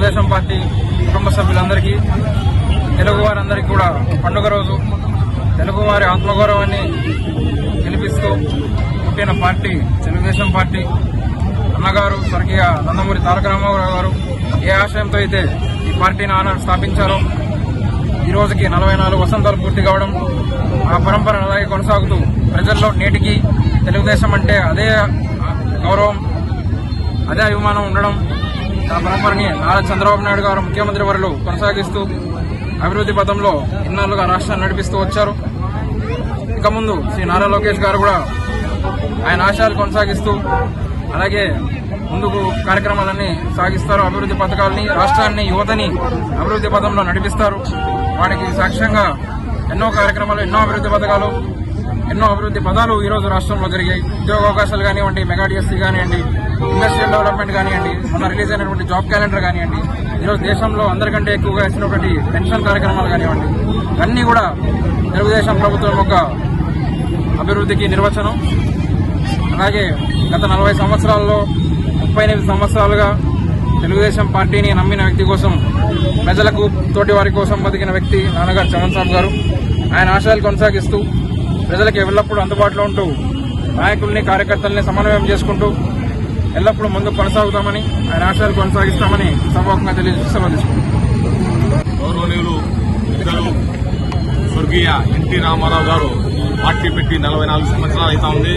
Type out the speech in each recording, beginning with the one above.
Telugu Desam party కుటుంబ సభ్యులందరికీ, తెలుగు వారందరికీ కూడా పండుగ రోజు. తెలుగువారి ఆత్మగౌరవాన్ని గెలిపిస్తూ పుట్టిన పార్టీ తెలుగుదేశం పార్టీ. అన్నగారు స్వర్గీయ నందమూరి తారక రామారావు గారు ఏ ఆశయంతో అయితే ఈ పార్టీని ఆనాడు స్థాపించారో ఈ రోజుకి 44 వసంతాలు పూర్తి కావడం, ఆ పరంపర అలాగే కొనసాగుతూ ప్రజల్లో నేటికి తెలుగుదేశం అంటే అదే గౌరవం, అదే అభిమానం ఉండడం, ఆ పరంపరని నారా చంద్రబాబు నాయుడు గారు ముఖ్యమంత్రి వర్యులు కొనసాగిస్తూ అభివృద్ధి పథంలో ఇన్నాళ్లుగా రాష్ట్రాన్ని నడిపిస్తూ వచ్చారు. ఇక ముందు శ్రీ నారా లోకేష్ గారు కూడా ఆయన ఆశయాలు కొనసాగిస్తూ అలాగే ముందుకు కార్యక్రమాలన్నీ సాగిస్తారు. అభివృద్ధి పథకాలని, రాష్ట్రాన్ని, యువతని అభివృద్ధి పథంలో నడిపిస్తారు. వాటికి సాక్ష్యంగా ఎన్నో కార్యక్రమాలు, ఎన్నో అభివృద్ధి పథకాలు, ఎన్నో అభివృద్ధి పదాలు ఈరోజు రాష్ట్రంలో జరిగాయి. ఉద్యోగ అవకాశాలు కానివ్వండి, మెగా డిఎస్సీ కానివ్వండి, ఇండస్ట్రియల్ డెవలప్మెంట్ కానివ్వండి, మన రిలీజ్ అయినటువంటి జాబ్ క్యాలెండర్ కానివ్వండి, ఈరోజు దేశంలో అందరికంటే ఎక్కువగా ఇచ్చినటువంటి పెన్షన్ కార్యక్రమాలు కానివ్వండి, అన్నీ కూడా తెలుగుదేశం ప్రభుత్వం యొక్క అభివృద్ధికి నిర్వచనం. అలాగే గత 40 సంవత్సరాల్లో 38 సంవత్సరాలుగా తెలుగుదేశం పార్టీని నమ్మిన వ్యక్తి కోసం, ప్రజలకు, తోటి వారి కోసం బతికిన వ్యక్తి నాన్నగారు చమన్ సాబ్ గారు. ఆయన ఆశయాలు కొనసాగిస్తూ ప్రజలకు ఎల్లప్పుడూ అందుబాటులో ఉంటూ నాయకుల్ని, కార్యకర్తల్ని సమన్వయం చేసుకుంటూ ఎల్లప్పుడూ ముందుకు కొనసాగుతామని, ఆయన ఆశయాలు కొనసాగిస్తామని సభాముఖంగా తెలియజేస్తున్నాం. గౌరవనీయులు పెద్దలు స్వర్గీయ ఎన్టీ రామారావు గారు పార్టీ పెట్టి 44 సంవత్సరాలు అవుతా ఉంది.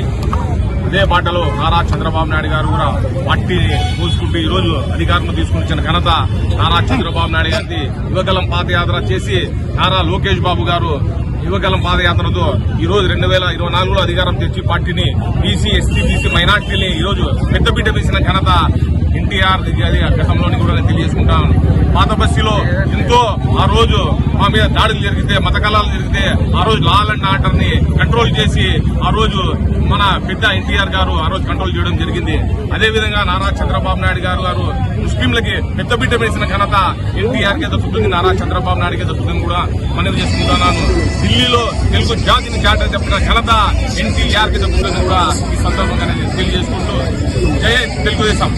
అదే బాటలో నారా చంద్రబాబు నాయుడు గారు కూడా పార్టీని మోసుకుంటూ ఈ రోజు అధికారంలో తీసుకుని వచ్చిన ఘనత నారా చంద్రబాబు నాయుడు గారిది. యువగలం పాదయాత్ర చేసి నారా లోకేష్ బాబు గారు యువగలం పాదయాత్రతో ఈ రోజు 2024లో అధికారం తెచ్చి పార్టీని బీసీ, ఎస్టీ, బీసీ మైనార్టీని ఈ రోజు పెద్దపీట వేసిన ఘనత ఎన్టీఆర్ గతంలోని కూడా నేను తెలియజేసుకుంటాను. పాత బస్తీలో ఎంతో ఆ రోజు మా మీద దాడులు జరిగితే, మత కళాలు జరిగితే ఆ రోజు లా అండ్ ఆర్డర్ ని కంట్రోల్ చేసి ఆ రోజు మన పెద్ద ఎన్టీఆర్ గారు ఆ రోజు కంట్రోల్ చేయడం జరిగింది. అదేవిధంగా నారా చంద్రబాబు నాయుడు గారు ముస్లింలకి పెద్దపీట వేసిన ఘనత ఎన్టీఆర్ కి దక్కుతుంది, నారా చంద్రబాబు నాయుడుకి దక్కుతుంది కూడా మనవి చేసుకుంటున్నాను. ఢిల్లీలో తెలుగు జాతిని చాటని చెప్పిన ఘనత ఎన్టీఆర్ కి దక్కుతుంది కూడా ఈ సందర్భంగా నేను తెలియజేసుకుంటూ జై తెలుగుదేశం.